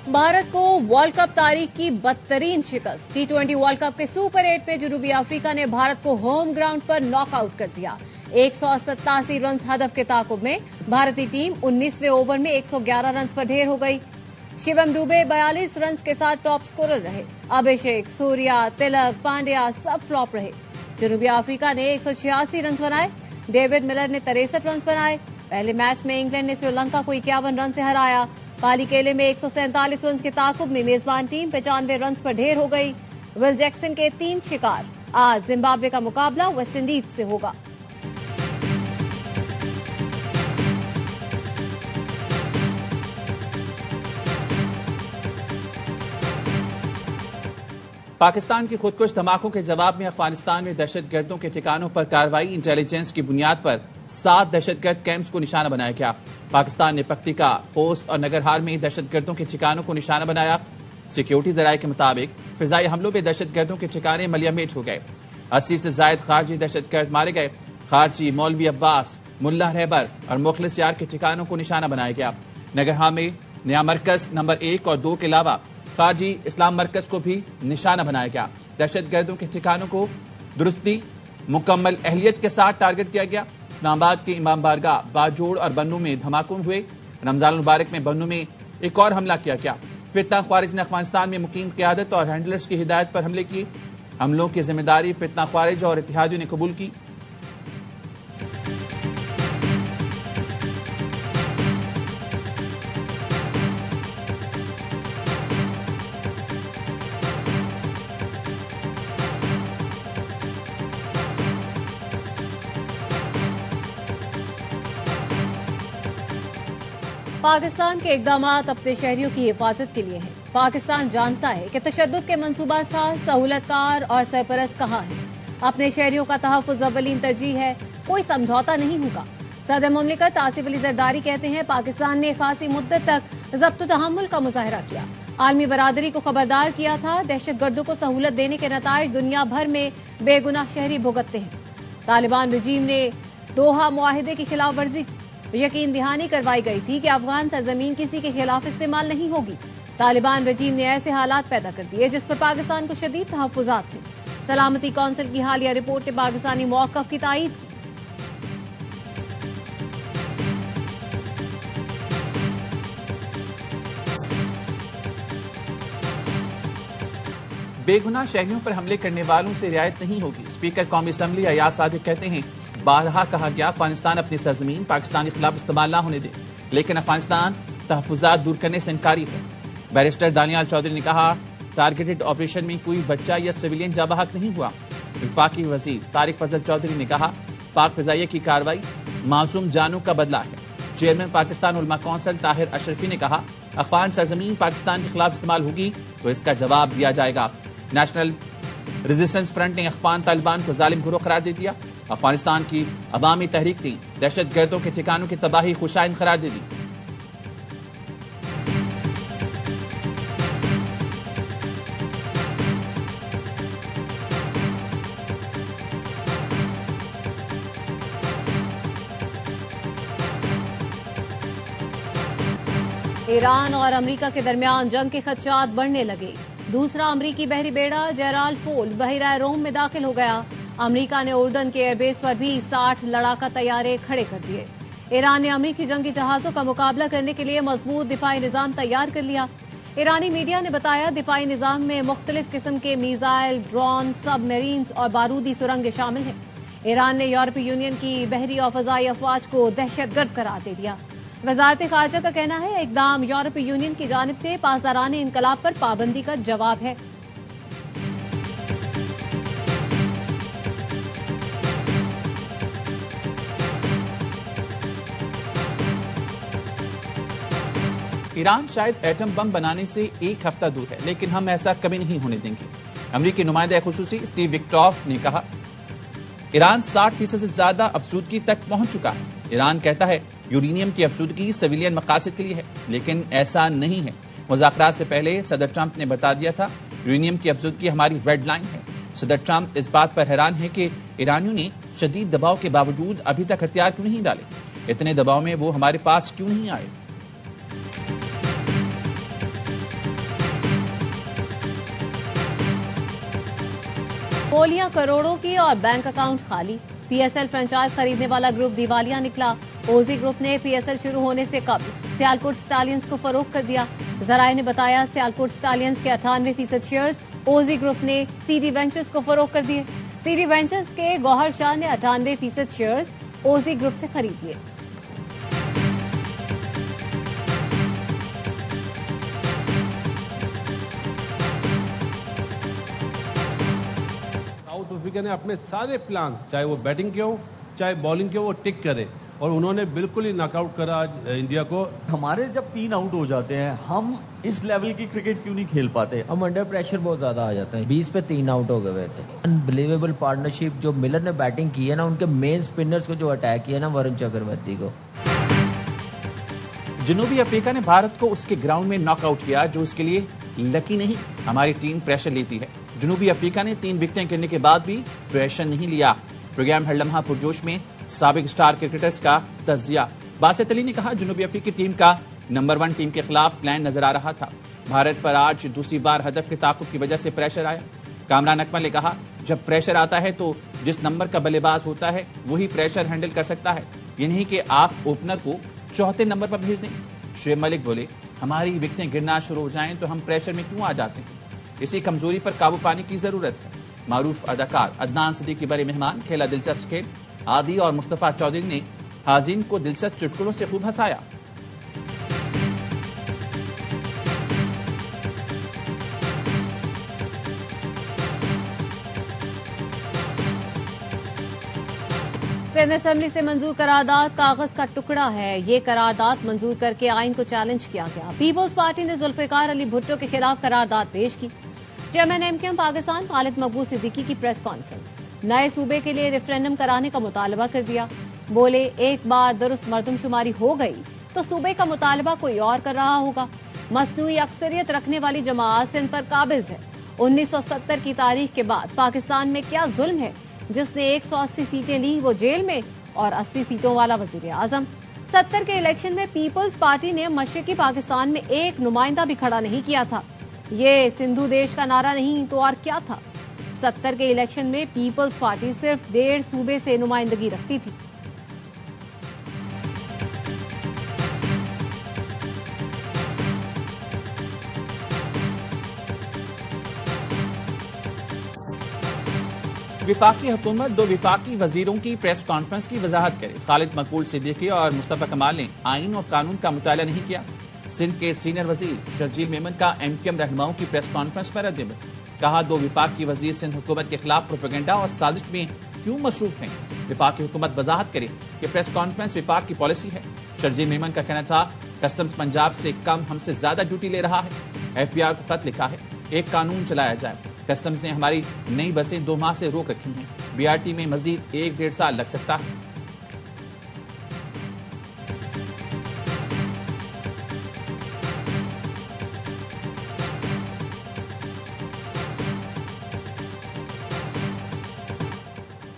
भारत को world cup तारीख की बदतरीन शिकस्त। T20 वर्ल्ड कप के सुपर 8 में जनूबी अफ्रीका ने भारत को होम ग्राउंड पर नॉकआउट कर दिया। 187 रन हदफ के ताकुब में भारतीय टीम 19वें ओवर में 111 रन पर ढेर हो गई। शिवम दुबे 42 रन के साथ टॉप स्कोरर रहे। अभिषेक, सूर्या, तिलक, पांड्या सब फ्लॉप रहे। जनूबी अफ्रीका ने 186 रन बनाए। डेविड मिलर ने 63 रन बनाए। पहले मैच में इंग्लैंड ने श्रीलंका को 51 रन से हराया। पाली केले में 147 रन के ताकुब में मेजबान टीम 95 रन पर ढेर हो गई। विल जैक्सन के 3 शिकार। आज जिम्बाब्वे का मुकाबला वेस्टइंडीज से होगा। पाकिस्तान के खुदकुश धमाकों के जवाब में अफगानिस्तान में दहशतगर्दों के ठिकानों पर कार्रवाई। इंटेलिजेंस की बुनियाद पर 7 दहशतगर्द कैंप्स को निशाना बनाया गया। पाकिस्तान ने पख्तिका, फोस्ट और नगरहार में दहशतगर्दों के ठिकानों को निशाना बनाया। सिक्योरिटी जराये के मुताबिक फिजाई हमलों में दहशतगर्दों के ठिकाने मलियामेट हो गए। 80 से जायद खारजी दहशतगर्द मारे गए। खारजी, मौलवी अब्बास, मुल्ला रहबर और मुखलिस यार के ठिकानों को निशाना बनाया गया। नगरहार में नया मरकज नंबर 1 और 2 के अलावा खारजी इस्लाम मरकज को भी निशाना बनाया गया। दहशतगर्दों के ठिकानों को दुरुस्ती मुकम्मल अहलियत के साथ टारगेट किया गया। इस्लामाबाद के इमाम बारगाह, बाजोड़ और बन्नू में धमाके हुए। रमजान मुबारक में बन्नू में एक और हमला किया गया। फितना ख्वारिज ने अफगानिस्तान में मुकीम क़यादत और हैंडलर्स की हिदायत पर हमले किए। हमलों की जिम्मेदारी फितना ख्वारिज और इत्तेहादियों ने कबूल की। पाकिस्तान के इक़दामात अपने शहरियों की हिफाजत के लिए हैं। पाकिस्तान जानता है कि तशद्दुद के मंसूबा साज, सहूलतकार और सरपरस्त कहाँ हैं। अपने शहरियों का तहफ़्फ़ुज़ अव्वलीन तरजीह है। कोई समझौता नहीं होगा। सदर मुमलिकत आसिफ अली जरदारी कहते हैं, पाकिस्तान ने खासी मुद्दत तक ज़ब्त तहम्मुल का मुज़ाहरा किया। आलमी बरादरी को खबरदार किया था। दहशतगर्दों को सहूलत देने के नताइज दुनिया भर में बेगुनाह शहरी भुगतते हैं। तालिबान रजीम ने दोहा मुआहिदे की खिलाफ वर्जी यकीन दहानी करवाई गई थी कि अफगान सरजमीन किसी के खिलाफ इस्तेमाल नहीं होगी। तालिबान रजीम ने ऐसे हालात पैदा कर दिए जिस पर पाकिस्तान को शदीद तहफ़्फ़ुज़ात थे। सलामती कौंसिल की हालिया रिपोर्ट ने पाकिस्तानी मौक़िफ़ की तायीद की। बेगुनाह शहरियों पर हमले करने वालों से रियायत नहीं होगी। स्पीकर कौमी असम्बली अयाज सादिक कहते हैं, बारहा कहा गया अफगानिस्तान अपनी सरजमीन पाकिस्तान के खिलाफ इस्तेमाल ना होने दे, लेकिन अफगानिस्तान तहफ़्फ़ुज़ात दूर करने से इनकारी है। बैरिस्टर दानियाल चौधरी ने कहा, टारगेटेड ऑपरेशन में कोई बच्चा या सिविलियन जाबहक नहीं हुआ। वफाकी वज़ीर तारिक फजल चौधरी ने कहा, पाक फ़िज़ाइया की कार्रवाई मासूम जानों का बदला है। चेयरमैन पाकिस्तान उलमा कौंसिल ताहिर अशरफी ने कहा, अफगान सरजमीन पाकिस्तान के खिलाफ इस्तेमाल होगी तो इसका जवाब दिया जाएगा। नेशनल रेजिस्टेंस फ्रंट ने अफगान तालिबान को जालिम गिरोह करार दे दिया। अफगानिस्तान की अवामी तहरीक ने दहशतगर्दों के ठिकानों की तबाही खुशाइन करार दे दी। ईरान और अमेरिका के दरमियान जंग के खदशात बढ़ने लगे। दूसरा अमरीकी बहरी बेड़ा जेराल फोल बहिरा रोम में दाखिल हो गया। अमेरिका ने उर्दन के एयरबेस पर भी 60 लड़ाका तैयारे खड़े कर दिए। ईरान ने अमरीकी जंगी जहाजों का मुकाबला करने के लिए मजबूत दिफाई निजाम तैयार कर लिया। ईरानी मीडिया ने बताया, दिफाई निजाम में मुख्तलिफ किस्म के मिसाइल, ड्रोन, सबमरीन्स और बारूदी सुरंगें शामिल हैं। ईरान ने यूरोपीय यूनियन की बहरी और फजाई अफवाज को दहशतगर्द करार दे दिया। वजारत खारजा का कहना है, इकदाम यूरोपीय यूनियन की जानिब से पासदाराने इनकलाब पर पाबंदी का जवाब है। ईरान शायद एटम बम बनाने से 1 हफ्ता दूर है, लेकिन हम ऐसा कभी नहीं होने देंगे। अमरीकी नुमाइंदा खुसूसी स्टीव विक्टॉफ ने कहा, ईरान 60% से ज्यादा अफसूदगी तक पहुंच चुका है। ईरान कहता है यूरेनियम की अफसूदगी सिविलियन मकासद के लिए है, लेकिन ऐसा नहीं है। मुज़ाकरात से पहले सदर ट्रंप ने बता दिया था, यूरेनियम की अफसूदगी हमारी रेड लाइन है। सदर ट्रंप इस बात पर हैरान है कि ईरानियों ने शदीद दबाव के बावजूद अभी तक हथियार क्यों नहीं डाले। इतने दबाव में वो हमारे पास क्यों नहीं आए। गोलियां करोड़ों की और बैंक अकाउंट खाली। पीएसएल फ्रेंचाइज खरीदने वाला ग्रुप दिवालिया निकला। ओजी ग्रुप ने पीएसएल शुरू होने से कबल सियालकोट स्टालियंस को फरोख्त कर दिया। जराये ने बताया सियालकोट स्टालियंस के 98% शेयर्स ओजी ग्रुप ने सीडी वेंचर्स को फरोख्त कर दिए। सीडी वेंचर्स के गौहर शाह ने 98% शेयर्स ओजी ग्रुप से खरीद लिए। साउथ अफ्रीका ने अपने सारे प्लान, चाहे वो बैटिंग के हो चाहे बॉलिंग के हो, वो टिक करे और उन्होंने बिल्कुल ही नॉकआउट करा आज इंडिया को। हमारे जब 3 आउट हो जाते हैं, हम इस लेवल की क्रिकेट क्यों नहीं खेल पाते? हम अंडर प्रेशर बहुत ज्यादा आ जाते हैं। 20 पे 3 आउट हो गए थे। अनबिलीवेबल पार्टनरशिप जो मिलर ने बैटिंग की है ना, उनके मेन स्पिनर्स को जो अटैक किया ना, वरुण चक्रवर्ती को। जनूबी अफ्रीका ने भारत को उसके ग्राउंड में नॉकआउट किया, जो उसके लिए लकी नहीं। हमारी टीम प्रेशर लेती है। जनूबी अफ्रीका ने 3 विकेटें गिरने के बाद भी प्रेशर नहीं लिया। प्रोग्राम हर लम्हा पुरजोश में साबिक स्टार क्रिकेटर्स का तजिया। बासित अली ने कहा, जनूबी अफ्रीकी टीम का नंबर 1 टीम के खिलाफ प्लान नजर आ रहा था। भारत पर आज दूसरी बार हदफ के ताकुब की वजह से प्रेशर आया। कामरान अकमल ने कहा, जब प्रेशर आता है तो जिस नंबर का बल्लेबाज होता है वही प्रेशर हैंडल कर सकता है, ये नहीं कि आप ओपनर को चौथे नंबर पर भेज दें। शुएब मलिक बोले, हमारी विकेटें गिरना शुरू हो जाएं तो हम प्रेशर में क्यों आ जाते हैं? इसी कमजोरी पर काबू पाने की जरूरत है। मारूफ अदाकार अदनान सिद्दीकी बड़े मेहमान खेला दिलचस्प खेल। आदि और मुस्तफा चौधरी ने हाजिन को दिलचस्प चुटकुलों से खूब हंसाया। सिंध असेंबली से मंजूर करारदाद कागज का टुकड़ा है। ये करारदाद मंजूर करके आइन को चैलेंज किया गया। पीपल्स पार्टी ने जुल्फिकार अली भुट्टो के खिलाफ करारदाद पेश की। चेयरमैन एमकेएम पाकिस्तान खालिद मकबूल सिद्दीकी की प्रेस कॉन्फ्रेंस। नए सूबे के लिए रेफरेंडम कराने का मुतालबा कर दिया। बोले, एक बार दुरुस्त मर्दमशुमारी हो गई तो सूबे का मुतालबा कोई और कर रहा होगा। मसनूई अक्सरियत रखने वाली जमात सिंध पर काबिज है। 1970 की तारीख के बाद पाकिस्तान में क्या जुल्म है? जिसने 180 सीटें ली वो जेल में और 80 सीटों वाला वजीर आजम। 70 के इलेक्शन में पीपल्स पार्टी ने मशरकी पाकिस्तान में एक नुमाइंदा भी खड़ा नहीं किया था। ये सिंधु देश का नारा नहीं तो और क्या था? 70 के इलेक्शन में पीपल्स पार्टी सिर्फ 1.5 सूबे से नुमाइंदगी रखती थी। विफाकी हुकूमत 2 विफाकी वजीरों की प्रेस कॉन्फ्रेंस की वजाहत करे। खालिद मकबूल सिद्दीकी और मुस्तफा कमाल ने आइन और कानून का मुताला नहीं किया। सिंध के सीनियर वजीर शर्जील मेमन का एमकेएम रहनुमाओं की प्रेस कॉन्फ्रेंस पर रद्द। कहा, 2 विफाकी वजीर सिंध हुकूमत के खिलाफ प्रोपेगेंडा और साजिश में क्यों मसरूफ हैं? विफाकी हुकूमत वजाहत करे कि प्रेस कॉन्फ्रेंस विफाक की पॉलिसी है। शर्जील मेमन का कहना था, कस्टम्स पंजाब से कम हमसे ज्यादा ड्यूटी ले रहा है। एफबीआर को खत लिखा है, एक कानून चलाया जाए। कस्टम्स ने हमारी नई बसें 2 माह से रोक रखी हैं। बीआरटी में मजीद 1-1.5 साल लग सकता है।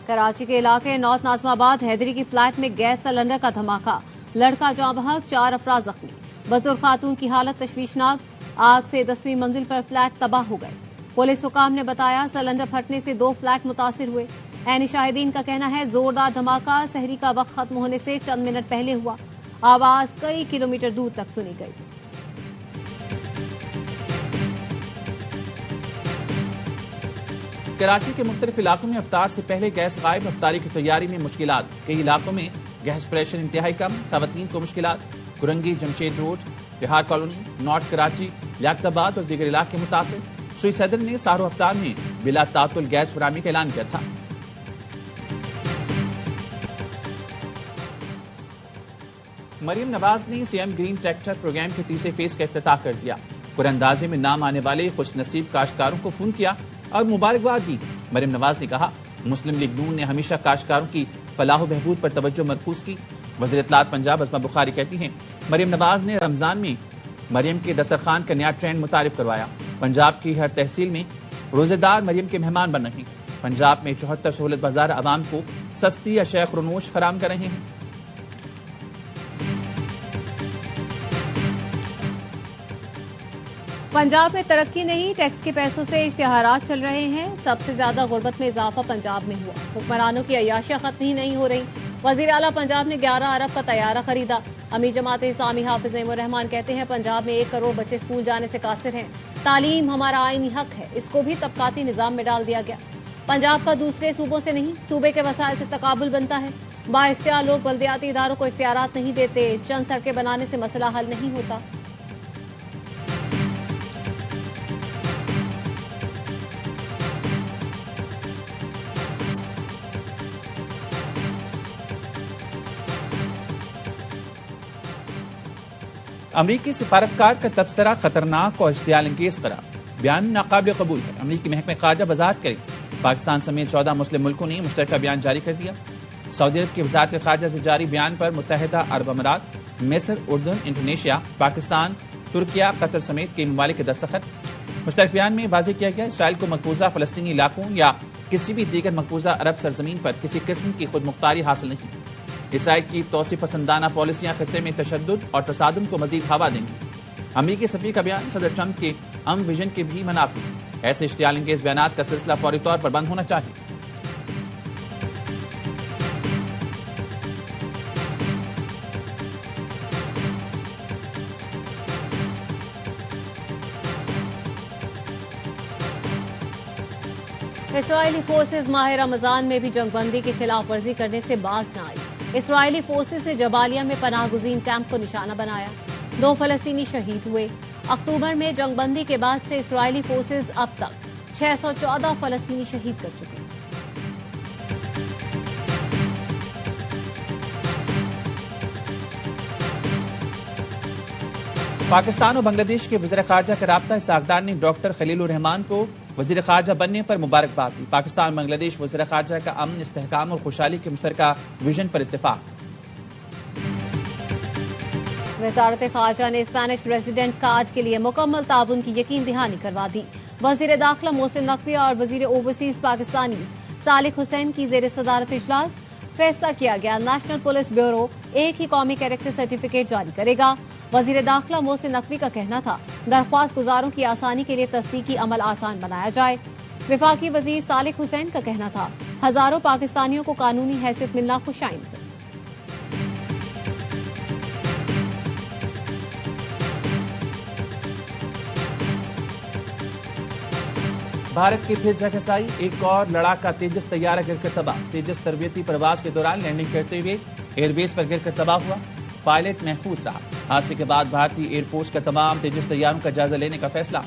कराची के इलाके नॉर्थ नाजमाबाद हैदरी की फ्लैट में गैस सिलेंडर का धमाका। लड़का जाँ बहक, 4 अफराद जख्मी। बुजुर्ग खातून की हालत तशवीशनाक। आग से 10वीं मंजिल पर फ्लैट तबाह हो गए। पुलिस हुकाम ने बताया, सिलेंडर फटने से 2 फ्लैट मुतासिर हुए। ऐनी शाहिदीन का कहना है, जोरदार धमाका सहरी का वक्त खत्म होने से चंद मिनट पहले हुआ। आवाज कई किलोमीटर दूर तक सुनी गई। कराची के मुख्तलिफ इलाकों में अफ्तार से पहले गैस गायब। अफ्तारी की तैयारी में मुश्किलात। कई इलाकों में गैस प्रेशर इंतहाई कम। खवातीन को मुश्किलात। Korangi, Jamshed road, Bihar colony, north Karachi, Liaquatabad और दीगर इलाके मुतासिर। सुई सदर ने सारो अफ्तार में बिला तातुल गैस फराहमी का ऐलान किया था। मरियम नवाज ने सीएम ग्रीन ट्रैक्टर प्रोग्राम के 3रे फेज का इफ्तिताह कर दिया। कुरअंदाजी में नाम आने वाले खुशनसीब काश्तकारों को फोन किया और मुबारकबाद दी। मरियम नवाज ने कहा, मुस्लिम लीग नून ने हमेशा काश्तकारों की फलाह बहबूद पर तवज्जो मरकूज की। वज़ीर इत्तलात पंजाब अज़मा बुखारी कहती हैं, मरियम नवाज ने रमजान में मरियम के दस्तरखान का नया ट्रेंड मुतारिफ करवाया। पंजाब की हर तहसील में रोजेदार मरियम के मेहमान बन रहे हैं। पंजाब में 74 सहूलत बाजार आवाम को सस्ती अशया खुरनोश फराम कर रहे हैं। पंजाब में तरक्की नहीं, टैक्स के पैसों से इश्तिहारात चल रहे हैं। सबसे ज्यादा गुर्बत में इजाफा पंजाब में हुआ। हुक्मरानों की अय्याशियां खत्म ही नहीं हो रही। वजीर आला पंजाब ने 11 अरब का तैयारा खरीदा। अमीर जमात इस्लामी हाफिज नईमुर्रहमान कहते हैं पंजाब में 1 करोड़ बच्चे स्कूल जाने से कासिर हैं। तालीम हमारा आईनी हक है, इसको भी तबकाती निजाम में डाल दिया गया। पंजाब का दूसरे सूबों से नहीं, सूबे के वसाइल से तकाबुल बनता है। बाइख्तियार लोग बल्दियाती इदारों को इख्तियारात नहीं देते। चंद सड़कें बनाने से मसला हल नहीं होता। अमरीकी सिफारतकार का तबसरा खतरनाक और इश्तियाल अंगेज करार। बयान नाकाबिल कबूल है। अमरीकी महकमे खारजा वजाहत करे, पाकिस्तान समेत 14 मुस्लिम मुल्कों ने मुश्तरका बयान जारी कर दिया। सऊदी अरब की वजारत खारजा से जारी बयान पर मुत्तहिदा अरब अमीरात, मिस्र, उर्दन, इंडोनेशिया, पाकिस्तान, तुर्किया, कतर समेत कई ममालिक के दस्तखत। मुश्तरक बयान में वाज़ेह किया गया इसराइल को मकबूजा फलस्तीनी इलाकों या किसी भी दीगर मकबूजा अरब सरजमीन पर किसी किस्म की खुद मुख्तारी हासिल नहीं। इसराइल की तौसी पसंदाना पॉलिसियां खत्ते में तशद्दुद और तसादुम को मजीद हवा देंगी। अमरीकी सफीर का बयान सदर ट्रंप के विजन के भी मनाफी। ऐसे इश्तियाल अंगेज बयानात का सिलसिला फौरी तौर पर बंद होना चाहिए। इसराइली फोर्सेज माह रमजान में भी जंगबंदी की खिलाफ वर्जी करने से बाज न आई। इसराइली फोर्सेज ने जबालिया में पनाहगुजीन कैंप को निशाना बनाया। 2 फलस्तीनी शहीद हुए। अक्टूबर में जंगबंदी के बाद से इसराइली फोर्सेज अब तक 614 फलस्तीनी शहीद कर चुके हैं। पाकिस्तान और बांग्लादेश के वज़ीर ख़ारजा के राब्ता इसाकदार ने डॉक्टर खलीलुर रहमान को वज़ीर ख़ारजा बनने पर मुबारकबाद दी। पाकिस्तान बांग्लादेश वज़ीर ख़ारजा का अमन, इस्तेहकाम और खुशहाली के मुश्तरका विजन पर इत्तेफाक। वज़ारत ख़ारजा ने स्पेनिश रेजिडेंट कार्ड के लिए मुकम्मल ताउन की यकीन दहानी करवा दी। वज़ीर दाखिला मोहसिन नकवी और वज़ीर ओवरसीज पाकिस्तानी सालिक हुसैन की ज़ेर सदारत इजलास फैसला किया गया। नेशनल पुलिस ब्यूरो एक ही कौमी कैरेक्टर सर्टिफिकेट जारी करेगा। वज़ीर दाखिला मोहसिन नकवी का कहना था दरख्वास्त गुजारों की आसानी के लिए तस्दीकी अमल आसान बनाया जाए। विफाकी वज़ीर सालिक हुसैन का कहना था हजारों पाकिस्तानियों को कानूनी हैसियत मिलना खुशाइन है। भारत की फिर जगहसाई, एक और लड़ाका तेजस तैयारा गिरकर तबाह। तेजस तरबियती परवाज के दौरान लैंडिंग करते हुए एयरबेस पर गिरकर तबाह हुआ। पायलट महफूज रहा। हादसे के बाद भारतीय एयरफोर्स का तमाम तेजस तैयारों का जायजा लेने का फैसला।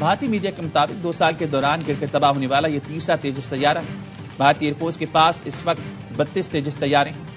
भारतीय मीडिया के मुताबिक 2 साल के दौरान गिरकर तबाह होने वाला ये तीसरा तेजस तैयारा है। भारतीय एयरफोर्स के पास इस वक्त 32 तेजस तैयारे हैं।